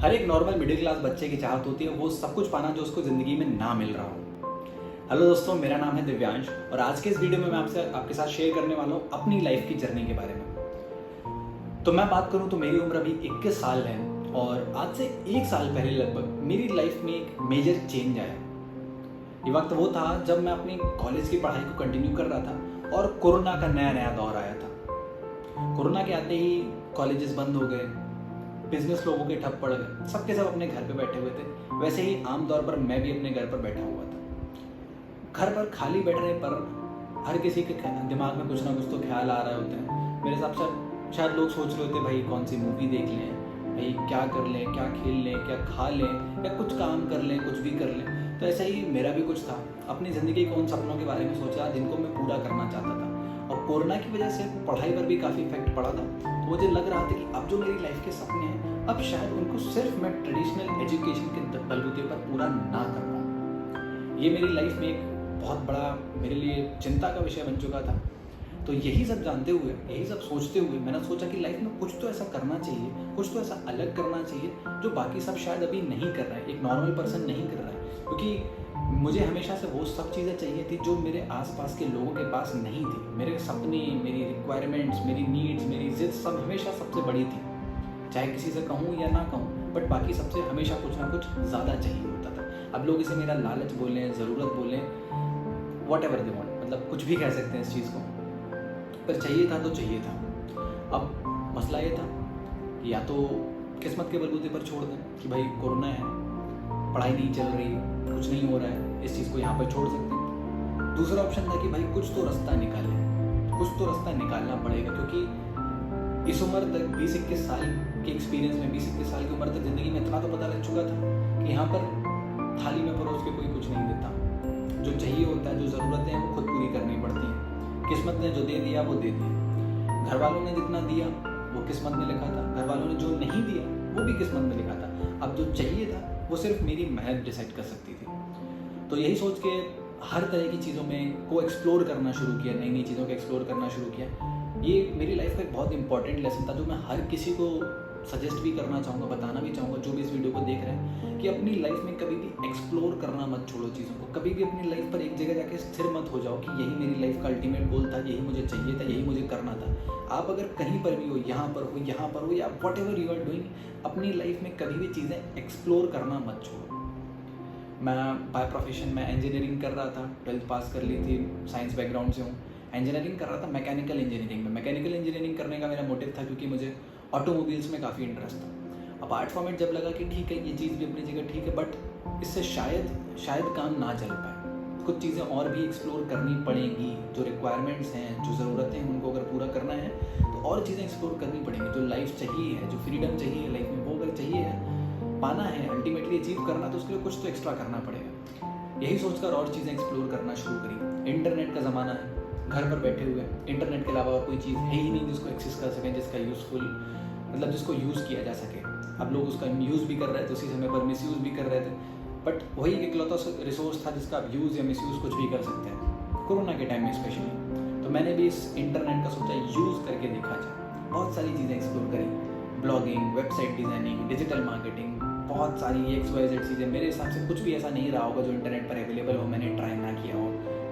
हर एक normal middle class बच्चे की चाहत होती है वो सब कुछ पाना जो उसको ज़िंदगी में ना मिल रहा हो। हेलो दोस्तों, मेरा नाम है दिव्यांश और आज के इस वीडियो में मैं आपके साथ शेयर करने वाला हूँ अपनी लाइफ की जर्नी के बारे में। तो मैं बात करूँ तो मेरी उम्र अभी 21 साल है और आज से 1 साल पहले लगभग मेरी लाइफ में एक मेजर चेंज आया। ये वक्त वो था जब मैं अपनी कॉलेज की पढ़ाई को कंटिन्यू कर रहा था और कोरोना का नया दौर आया था। कोरोना के आते ही कॉलेजेस बंद हो गए, बिजनेस लोगों के ठप पड़ गए, सबके सब अपने घर पे बैठे हुए थे। वैसे ही आम तौर पर मैं भी अपने घर पर बैठा हुआ था। घर पर खाली बैठने पर हर किसी के दिमाग में कुछ ना कुछ तो ख्याल आ रहे होते हैं। मेरे हिसाब से शायद लोग सोच रहे होते भाई कौन सी मूवी देख लें, भाई क्या कर लें, क्या खेल लें, क्या खा लें या कुछ काम कर लें, कुछ भी कर लें। तो ऐसा ही मेरा भी कुछ था। अपनी ज़िंदगी के उन सपनों के बारे में सोचा जिनको मैं पूरा करना चाहता था। और कोरोना की वजह से पढ़ाई पर भी काफ़ी इफेक्ट पड़ा था। तो मुझे लग रहा था कि अब जो मेरी लाइफ के सपने हैं अब शायद उनको सिर्फ मैं ट्रेडिशनल एजुकेशन के बलबूते पर पूरा ना कर पाऊँ। ये मेरी लाइफ में एक बहुत बड़ा मेरे लिए चिंता का विषय बन चुका था। तो यही सब जानते हुए, यही सब सोचते हुए मैंने सोचा कि लाइफ में कुछ तो ऐसा करना चाहिए, कुछ तो ऐसा अलग करना चाहिए जो बाकी सब शायद अभी नहीं कर रहा है, एक नॉर्मल पर्सन नहीं कर रहा है। क्योंकि मुझे हमेशा से वो सब चीज़ें चाहिए थी जो मेरे आसपास के लोगों के पास नहीं थी। मेरे सपने, मेरी रिक्वायरमेंट्स, मेरी नीड्स, मेरी जिद सब हमेशा सबसे बड़ी थी। चाहे किसी से कहूँ या ना कहूँ, बट बाकी सबसे हमेशा कुछ ना कुछ ज़्यादा चाहिए होता था। अब लोग इसे मेरा लालच बोलें, ज़रूरत बोलें, वॉट एवर दे वांट, मतलब कुछ भी कह सकते हैं इस चीज़ को, पर चाहिए था तो चाहिए था। अब मसला ये था कि या तो किस्मत के बलबूते पर छोड़ दें कि भाई कोरोना है, पढ़ाई नहीं चल रही, कुछ नहीं हो रहा है, इस चीज़ को यहाँ पर छोड़ सकते हैं। दूसरा ऑप्शन था कि भाई कुछ तो रास्ता निकालें, कुछ तो रास्ता निकालना पड़ेगा। क्योंकि इस उम्र तक 20-21 साल के एक्सपीरियंस में, 20-21 साल की उम्र तक ज़िंदगी में इतना तो पता लग चुका था कि यहाँ पर थाली में परोस के कोई कुछ नहीं देता। जो चाहिए होता है, जो ज़रूरतें हैं वो खुद पूरी करनी पड़ती हैं। किस्मत ने जो दे दिया वो दे दिया। घर वालों ने जितना दिया वो किस्मत में लिखा था, घर वालों ने जो नहीं दिया वो भी किस्मत में लिखा था। अब जो चाहिए था वो सिर्फ मेरी मेहनत डिसाइड कर सकती थी। तो यही सोच के हर तरह की चीज़ों में को एक्सप्लोर करना शुरू किया, नई नई चीज़ों को एक्सप्लोर करना शुरू किया। ये मेरी लाइफ का एक बहुत इंपॉर्टेंट लेसन था जो मैं हर किसी को सजेस्ट भी करना चाहूँगा, बताना भी चाहूँगा जो भी इस वीडियो को देख रहे हैं, कि अपनी लाइफ में कभी भी एक्सप्लोर करना मत छोड़ो चीज़ों को। कभी भी अपनी लाइफ पर एक जगह जाके स्थिर मत हो जाओ कि यही मेरी लाइफ का अल्टीमेट गोल था, यही मुझे चाहिए था, यही मुझे करना था। आप अगर कहीं पर भी हो, यहाँ पर हो या whatever you are doing, अपनी लाइफ में कभी भी चीज़ें एक्सप्लोर करना मत छोड़ो। मैं बाय प्रोफेशन में इंजीनियरिंग कर रहा था, 12th पास कर ली थी, साइंस बैकग्राउंड से हूँ। इंजीनियरिंग कर रहा था मैकेनिकल इंजीनियरिंग में। मैकेनिकल इंजीनियरिंग करने का मेरा मोटिव था क्योंकि मुझे ऑटोमोबाइल्स में काफ़ी इंटरेस्ट था। अपार्ट फ्रॉम इट जब लगा कि ठीक है ये चीज़ भी अपनी जगह ठीक है, बट इससे शायद काम ना चल पाए, कुछ चीज़ें और भी एक्सप्लोर करनी पड़ेंगी। जो रिक्वायरमेंट्स हैं, जो ज़रूरतें हैं, उनको अगर पूरा करना है तो और चीज़ें एक्सप्लोर करनी पड़ेंगी। जो लाइफ चाहिए है, जो फ्रीडम चाहिए लाइफ में, वो अगर चाहिए है, पाना है, अल्टीमेटली अचीव करना, तो उसके लिए कुछ तो एक्स्ट्रा करना पड़ेगा। यही सोचकर और चीज़ें एक्सप्लोर करना शुरू करी। इंटरनेट का ज़माना है, घर पर बैठे हुए, इंटरनेट के अलावा और कोई चीज़ है ही नहीं जिसको एक्सेस कर सकें, जिसका यूज़फुल, मतलब जिसको यूज़ किया जा सके। अब लोग उसका यूज़ भी कर रहे थे, उसी समय पर मिसयूज़ भी कर रहे थे, बट वही एक इकलौता रिसोर्स था जिसका आप यूज़ या मिसयूज़ कुछ भी कर सकते हैं, कोरोना के टाइम में स्पेशली। तो मैंने भी इस इंटरनेट का सोचा यूज़ करके देखा जाए। बहुत सारी चीज़ें एक्सप्लोर करी, blogging, website designing, digital marketing, बहुत सारी XYZ चीज़ें। मेरे हिसाब से कुछ भी ऐसा नहीं रहा होगा जो इंटरनेट पर अवेलेबल हो मैंने ट्राई ना किया हो।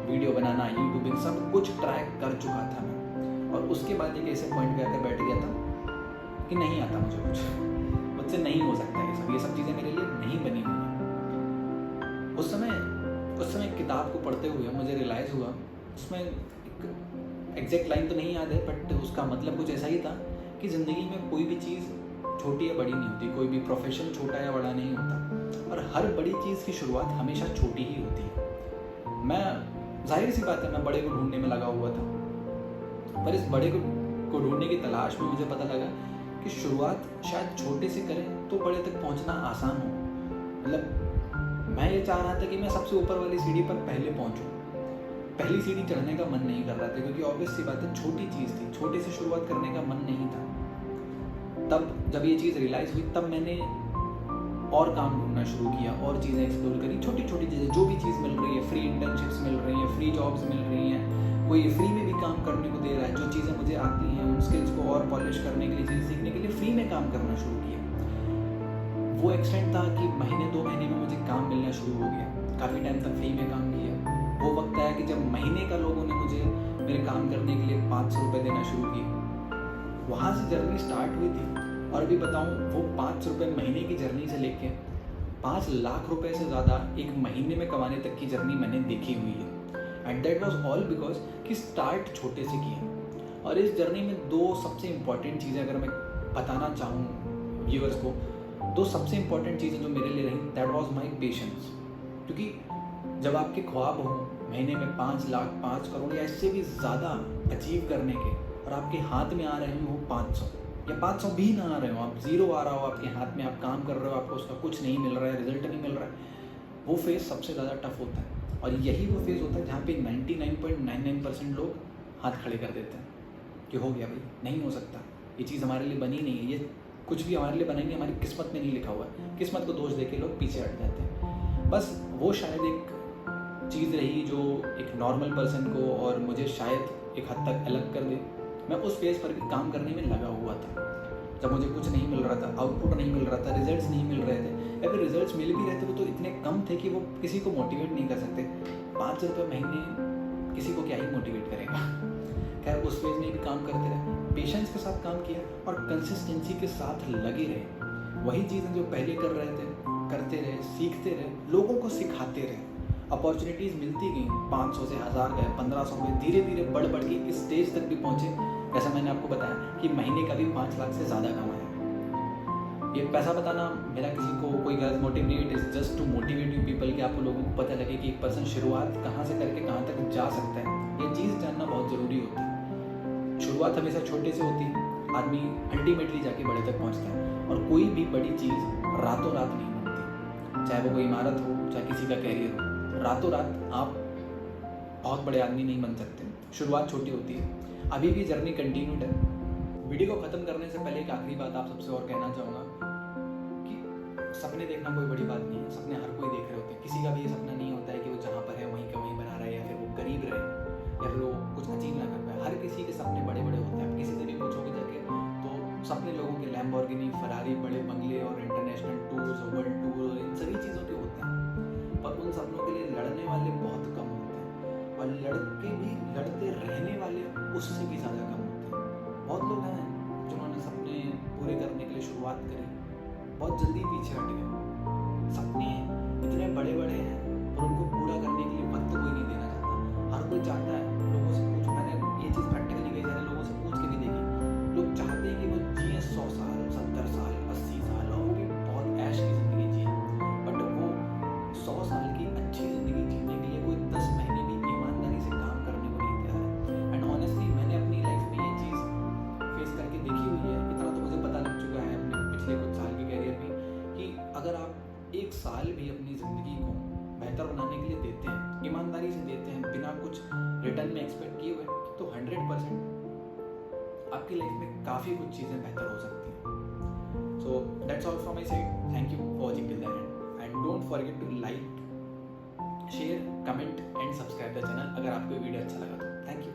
वीडियो बनाना, यूट्यूबिंग, सब कुछ ट्राई कर चुका था मैं। और उसके बाद एक ऐसे पॉइंट पे आकर बैठ गया था कि नहीं आता मुझे कुछ, मुझसे नहीं हो सकता ये सब चीज़ें मेरे लिए नहीं बनी हुई हैं। उस समय किताब को पढ़ते हुए मुझे रियलाइज़ हुआ, उसमें एक एग्जैक्ट लाइन तो नहीं याद है, बट उसका मतलब कुछ ऐसा ही था कि ज़िंदगी में कोई भी चीज़ छोटी या बड़ी नहीं होती, कोई भी प्रोफेशन छोटा या बड़ा नहीं होता, और हर बड़ी चीज़ की शुरुआत हमेशा छोटी ही होती है। मैं, जाहिर सी बात है, मैं बड़े को ढूंढने में लगा हुआ था, पर इस बड़े को ढूंढने की तलाश में मुझे पता लगा कि शुरुआत शायद छोटे से करें तो बड़े तक पहुंचना आसान हो। मतलब मैं ये चाह रहा था कि मैं सबसे ऊपर वाली सीढ़ी पर पहले पहुंचूं। पहली सीढ़ी चढ़ने का मन नहीं कर रहा था क्योंकि ऑब्वियस सी बात है, छोटी चीज़ थी, छोटे से शुरुआत करने का मन नहीं था। तब जब ये चीज़ रियलाइज़ हुई तब मैंने और काम ढूंढना शुरू किया, और चीज़ें एक्सप्लोर करी, छोटी छोटी चीज़ें, जो भी चीज़ मिल रही है, फ्री इंटर्नशिप्स मिल रही हैं, फ्री जॉब्स मिल रही हैं, कोई फ्री में भी काम करने को दे रहा है, जो चीज़ें मुझे आती हैं उन स्किल्स को और पॉलिश करने के लिए, चीज़ें सीखने के लिए फ्री में काम करना शुरू किया। वो एक्सटेंट था कि महीने 2 महीने में मुझे काम मिलना शुरू हो गया। काफ़ी टाइम तक फ्री में काम किया। वो वक्त आया कि जब महीने का लोगों ने मुझे मेरे काम करने के लिए 500 रुपये देना शुरू किए। वहाँ से जर्नी स्टार्ट हुई थी। और अभी बताऊँ, वो 500 रुपये महीने की जर्नी से लेके 5 लाख रुपए से ज़्यादा एक महीने में कमाने तक की जर्नी मैंने देखी हुई है। And that was all because कि स्टार्ट छोटे से किया। और इस जर्नी में 2 सबसे इम्पॉर्टेंट चीज़ें अगर मैं बताना चाहूँ व्यूअर्स को, 2 सबसे इम्पॉर्टेंट चीज़ें जो मेरे लिए रही, दैट वॉज माई पेशेंस। क्योंकि जब आपके ख्वाब हों महीने में 5 लाख 5 करोड़ या इससे भी ज़्यादा अचीव करने के, और आपके हाथ में आ रहे हो 500 या 500 भी ना आ रहे हो, आप ज़ीरो आ रहा हो आपके हाथ में, आप काम कर रहे हो, आपको उसका कुछ नहीं मिल रहा है, रिजल्ट नहीं मिल रहा है, वो फेज़ सबसे ज़्यादा टफ होता है। और यही वो फेज़ होता है जहाँ पे 99.99% लोग हाथ खड़े कर देते हैं कि हो गया भाई, नहीं हो सकता, ये चीज़ हमारे लिए बनी नहीं है, ये कुछ भी हमारे लिए बना नहीं, हमारी किस्मत में नहीं लिखा हुआ है। किस्मत को दोष दे के लोग पीछे हट जाते हैं। बस वो शायद एक चीज़ रही जो एक नॉर्मल पर्सन को और मुझे शायद एक हद तक अलग कर दे। मैं उस फेज़ पर भी काम करने में लगा हुआ था जब मुझे कुछ नहीं मिल रहा था, आउटपुट नहीं मिल रहा था, रिजल्ट्स नहीं मिल रहे थे, या फिर रिजल्ट्स मिल भी रहे थे वो तो इतने कम थे कि वो किसी को मोटिवेट नहीं कर सकते। 500 रुपये महीने किसी को क्या ही मोटिवेट करेगा। खैर उस फेज़ में भी काम करते रहे, पेशेंस के साथ काम किया और कंसिस्टेंसी के साथ लगे रहे। वही चीज़ें जो पहले कर रहे थे करते रहे, सीखते रहे, लोगों को सिखाते रहे। अपॉर्चुनिटीज़ मिलती गई, 500 से 1000 गए, 1500 गए, धीरे धीरे बढ़ बढ़ के इस स्टेज तक भी पहुँचे। जैसा मैंने आपको बताया कि महीने का भी 5 लाख से ज़्यादा कमाया। ये पैसा बताना मेरा किसी को कोई गलत मोटिव नहीं, it is just to motivate you people, कि आप लोगों को पता लगे कि एक पर्सन शुरुआत कहाँ से करके कहाँ तक जा सकता है। ये चीज़ जानना बहुत ज़रूरी होता है। शुरुआत हमेशा छोटे से होती है, आदमी अल्टीमेटली जाके बड़े तक पहुँचता है। और कोई भी बड़ी चीज़ रातों रात नहीं बनती, चाहे वो कोई इमारत हो, चाहे किसी का कैरियर हो। रातों रात आप बहुत बड़े आदमी नहीं बन सकते, शुरुआत छोटी होती है। अभी भी जर्नी कंटिन्यूड है। वीडियो को ख़त्म करने से पहले एक आखिरी बात आप सबसे और कहना चाहूँगा कि सपने देखना कोई बड़ी बात नहीं है। सपने हर कोई देख रहे होते हैं। किसी का भी ये सपना नहीं होता है कि वो जहाँ पर है वहीं का वहीं बना रहे, या फिर वो गरीब रहे, या फिर वो कुछ अचीव ना कर पाए। हर किसी के सपने बड़े बड़े होते हैं। आप किसी से भी पूछोगे जाके तो सपने लोगों के लैम्बोर्गिनी, फरारी, बड़े बंगले और इंटरनेशनल टूर्स, वर्ल्ड टूर और इन सभी चीज़ों के होते हैं। पर उन सपनों के लिए लड़ने वाले बहुत कम होते हैं, और लड़के भी लड़ते रहने वाले उससे भी ज़्यादा कम होते हैं। बहुत लोग हैं जिन्होंने सपने पूरे करने के लिए शुरुआत करी, बहुत जल्दी पीछे हट गए। सपने इतने बड़े बड़े हैं और उनको पूरा करने के लिए वक्त कोई नहीं देना चाहता। हर कोई चाहता है, लोगों से पूछ, मैंने ये चीज़ प्रैक्टिकली कई सारे लोगों से पूछ के भी देखी, लोग चाहते हैं कि वो जिए 100 साल, 70 साल, 80 साल, और वो भी बहुत ऐश की ज़िंदगी जिए। बट वो 100 साल की अच्छी ज़िंदगी जीने के लिए कोई 10 महीने भी ईमानदारी से काम करने को नहीं तैयार है। एंड ऑनेस्टली मैंने अपनी लाइफ में ये चीज़ फेस करके देखी हुई है। इतना तो मुझे पता लग चुका है अपने पिछले कुछ साल के कैरियर में कि अगर आप 1 साल भी अपनी ज़िंदगी को बेहतर बनाने के लिए देते हैं, ईमानदारी से देते हैं, बिना कुछ रिटर्न में एक्सपेक्ट किए हुए, तो 100% आपकी लाइफ में काफ़ी कुछ चीज़ें बेहतर हो सकती हैं। So that's all from my side. Thank you for watching till the end, and don't forget to like, share, comment and subscribe the channel अगर आपको वीडियो अच्छा लगा तो। Thank you.